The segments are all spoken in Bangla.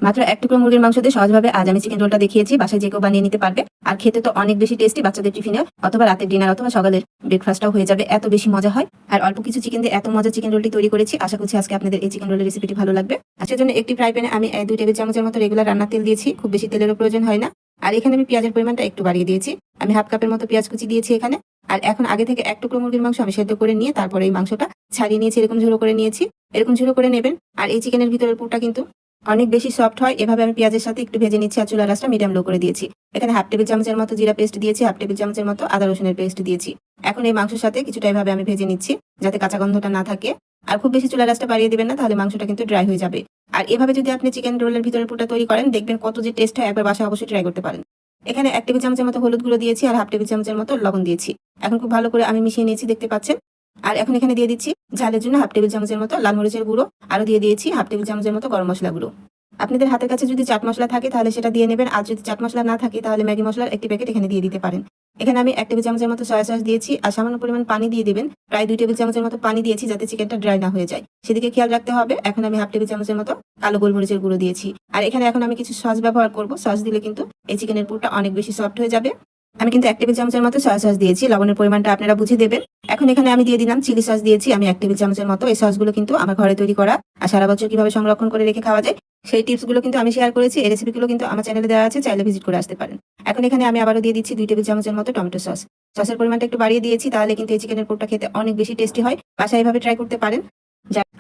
মাত্র এক টুকরো মুরগির মাংস দিয়ে সহজভাবে আজ আমি চিকেন রোলটা দেখিয়েছি। বাসায় যে কেউ বানিয়ে নিতে পারবে। আর খেতে তো অনেক বেশি টেস্টি, বাচ্চাদের টিফিনে অথবা রাতের ডিনার অথবা সকালের ব্রেকফাস্টটাও হয়ে যাবে, এত বেশি মজা হয়। আর অল্প কিছু চিকেন দিয়ে এত মজা চিকেন রোলটি তৈরি করেছি। আশা করছি আজকে আপনাদের এই চিকেন রোলের রেসিপিটি ভালো লাগবে। আজকের জন্য একটি ফ্রাই প্যানে আমি 2 টেবিল চামচের মতো রেগুলার রান্নার তেল দিয়েছি। খুব বেশি তেলেরও প্রয়োজন হয় না। আর এখানে আমি পেঁয়াজের পরিমাণটা একটু বাড়িয়ে দিয়েছি। আমি হাফ কাপের মতো পেঁয়াজ কুচি দিয়েছি এখানে। আর এখন আগে থেকে এক টুকরো মুরগির মাংস আমি সেদ্ধ করে নিয়ে তারপরে এই মাংসটা ছাড়িয়ে নিয়েছি, এরকম ঝুড়ো করে নিয়েছি। এরকম ঝুড়ো করে নেবেন। আর এই চিকেনের ভিতরের পুরটা কিন্তু অনেক বেশি সফট হয়। এভাবে আমি পেঁয়াজের সাথে একটু ভেজে নিচ্ছি। আর চুলার আঁচটা মিডিয়াম লো করে দিয়েছি। এখানে হাফ টেবিল চামচের মতো জিরা পেস্ট দিয়েছি, হাফ টেবিল চামচের মতো আদা রসুনের পেস্ট দিয়েছি। এখন এই মাংসের সাথে কিছুটা এভাবে আমি ভেজে নিচ্ছি, যাতে কাঁচা গন্ধটা না থাকে। আর খুব বেশি চুলার আঁচটা বাড়িয়ে দিবেন না, তাহলে মাংসটা কিন্তু ড্রাই হয়ে যাবে। আর এভাবে যদি আপনি চিকেন রোলের ভিতরের পুরটা তৈরি করেন, দেখবেন কত যে টেস্ট হয়। একবার বাসায় অবশ্যই ট্রাই করতে পারেন। এখানে এক টেবিল চামচের মতো হলুদ গুঁড়ো দিয়েছি আর হাফ টেবিল চামচের মতো লবণ দিয়েছি। এখন খুব ভালো করে আমি মিশিয়ে নিয়েছি, দেখতে পাচ্ছেন। আর এখন এখানে দিয়ে দিচ্ছি ঝালের জন্য হাফ টেবিল চামচের মতো লাল মরিচের গুঁড়ো। আরও দিয়ে দিয়েছি হাফ টেবিল চামচের মতো গরম মশলা গুঁড়ো। আপনাদের হাতের কাছে যদি চাট মশলা থাকে তাহলে সেটা দিয়ে নেবেন। আর যদি চাট মশলা না থাকে তাহলে ম্যাগি মশলার একটি প্যাকেট এখানে দিয়ে দিতে পারেন। এখানে আমি এক টেবিল চামচের মতো সয়া সস দিয়েছি। আর সামান্য পরিমাণ পানি দিয়ে দিবেন। প্রায় 2 টেবিল চামচের মতো পানি দিয়েছি, যাতে চিকেনটা ড্রাই না হয়ে যায়, সেদিকে খেয়াল রাখতে হবে। এখন আমি হাফ টেবিল চামচের মতো কালো গোলমরিচের গুঁড়ো দিয়েছি। আর এখানে এখন আমি কিছু সস ব্যবহার করব। সস দিলে কিন্তু এই চিকেনের পুরটা অনেক বেশি সফট হয়ে যাবে। আমি কিন্তু এক টেবিল চামচের মতো সয়া সস দিয়েছি। লবণের পরিমাণটা আপনারা বুঝে দেবেন। এখন এখানে আমি দিয়ে দিলাম চিলি সস দিয়েছি আমি এক টেবিল চামচের মতো। এই সসগুলো কিন্তু আমার ঘরে তৈরি করা। আর সারা বছর কিভাবে সংরক্ষণ করে রেখে খাওয়া যায় সেই টিপসগুলো কিন্তু আমি শেয়ার করেছি। এই রেসিপিগুলো কিন্তু আমার চ্যানেলে দেওয়া আছে, চাইলে ভিজিট করে আসতে পারেন। এখন এখানে আমি আবারও দিয়ে দিচ্ছি 2 টেবিল চামচের মতো টমেটো সস। সসের পরিমাণটা একটু বাড়িয়ে দিয়েছি, তাহলে কিন্তু এই চিকেনের পুরটা খেতে অনেক বেশি টেস্টি হয়। বাসায় এভাবে ট্রাই করতে পারেন।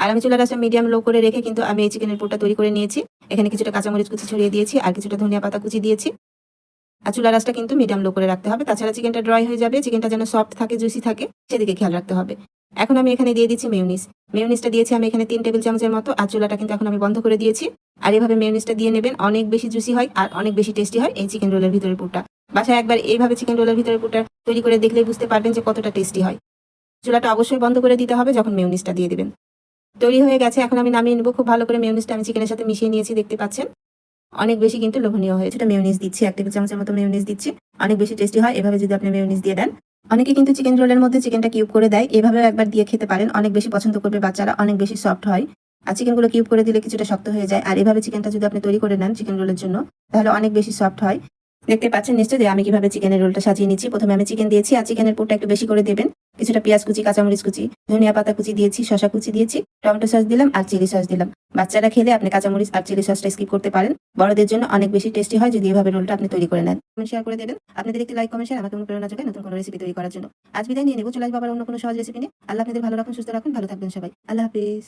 আর আমি চুলার আঁচটা মিডিয়াম লো করে রেখে কিন্তু আমি এই চিকেনের পুরটা তৈরি করে নিয়েছি। এখানে কিছুটা কাঁচামরিচ কুচি ছড়িয়ে দিয়েছি আর কিছুটা ধনিয়া পাতা কুচি দিয়েছি। আর চুলার আঁচটা কিন্তু মিডিয়াম লো করে রাখতে হবে, তাছাড়া চিকেনটা ড্রাই হয়ে যাবে। চিকেনটা যেন সফট থাকে, জুসি থাকে, সেদিকে খেয়াল রাখতে হবে। এখন আমি এখানে দিয়ে দিচ্ছি মেয়োনিজ। মেয়োনিজটা দিয়েছি আমি এখানে 3 টেবিল চামচের মতো। আর চুলাটা কিন্তু এখন আমি বন্ধ করে দিয়েছি। আর এভাবে মেয়োনিজটা দিয়ে নেবেন, অনেক বেশি জুসি হয় আর অনেক বেশি টেস্টি হয় এই চিকেন রোলের ভিতরের পুরটা। বাসায় একবার এইভাবে চিকেন রোলের ভিতরের পুরটা তৈরি করে দেখলেই বুঝতে পারবেন যে কতটা টেস্টি হয়। চুলাটা অবশ্যই বন্ধ করে দিতে হবে যখন মেয়োনিজটা দিয়ে দিবেন। তৈরি হয়ে গেছে, এখন আমি নামিয়ে নেবো। খুব ভালো করে মেয়োনিজটা আমি চিকেনের সাথে মিশিয়ে নিয়েছি, দেখতে পাচ্ছেন। অনেক বেশি কিন্তু লোভনীয় হয়েছে। এটা মেয়োনিজ দিচ্ছি, 1 টেবিল চামচের মতো মেয়োনিজ দিচ্ছি। অনেক বেশি টেস্টি হয় এভাবে যদি আপনি মেয়োনিজ দিয়ে দেন। অনেকে কিন্তু চিকেন রোলের মধ্যে চিকেনটা কিউব করে দেয়, এভাবে একবার দিয়ে খেতে পারেন। অনেক বেশি পছন্দ করবে বাচ্চারা, অনেক বেশি সফট হয়। আর চিকেনগুলো কিউব করে দিলে কিছুটা শক্ত হয়ে যায়। আর এভাবে চিকেনটা যদি আপনি তৈরি করে নেন চিকেন রোলের জন্য, তাহলে অনেক বেশি সফট হয়। দেখতে পাচ্ছেন নিশ্চয়ই যে আমি কিভাবে চিকেনের রোলটা সাজিয়ে নিচ্ছি। প্রথমে আমি চিকেন দিয়েছি আর চিকেনের পুরটা একটু বেশি করে দেবেন। কিছুটা পেঁয়াজ কুচি, কাঁচামরিচ কুচি, ধনিয়া পাতা কুচি দিয়েছি, শসা কুচি দিয়েছি, টমেটো সস দিলাম আর চিলি সস দিলাম। বাচ্চারা খেলে আপনি কাঁচামরিচ আর চিলি সসটা স্কিপ করতে পারেন। বড়দের জন্য অনেক বেশি টেস্টি হয় যদি এভাবে রোলটা আপনি তৈরি করে নেন। কমেন্ট শেয়ার করে দেবেন। আপনাদের একটি লাইক কমেন্ট শেয়ার আমাকে অনুপ্রেরণা যোগায় নতুন কোনো রেসিপি তৈরি করার জন্য। আজ বিদায় নিয়ে নেব, চলে আসবো আবার অন্য কোনো সহজ রেসিপি নিয়ে। আল্লাহ আপনাদের ভালো রাখুন, সুস্থ রাখুন, ভালো থাকবেন সবাই। আল্লাহ হাফিজ।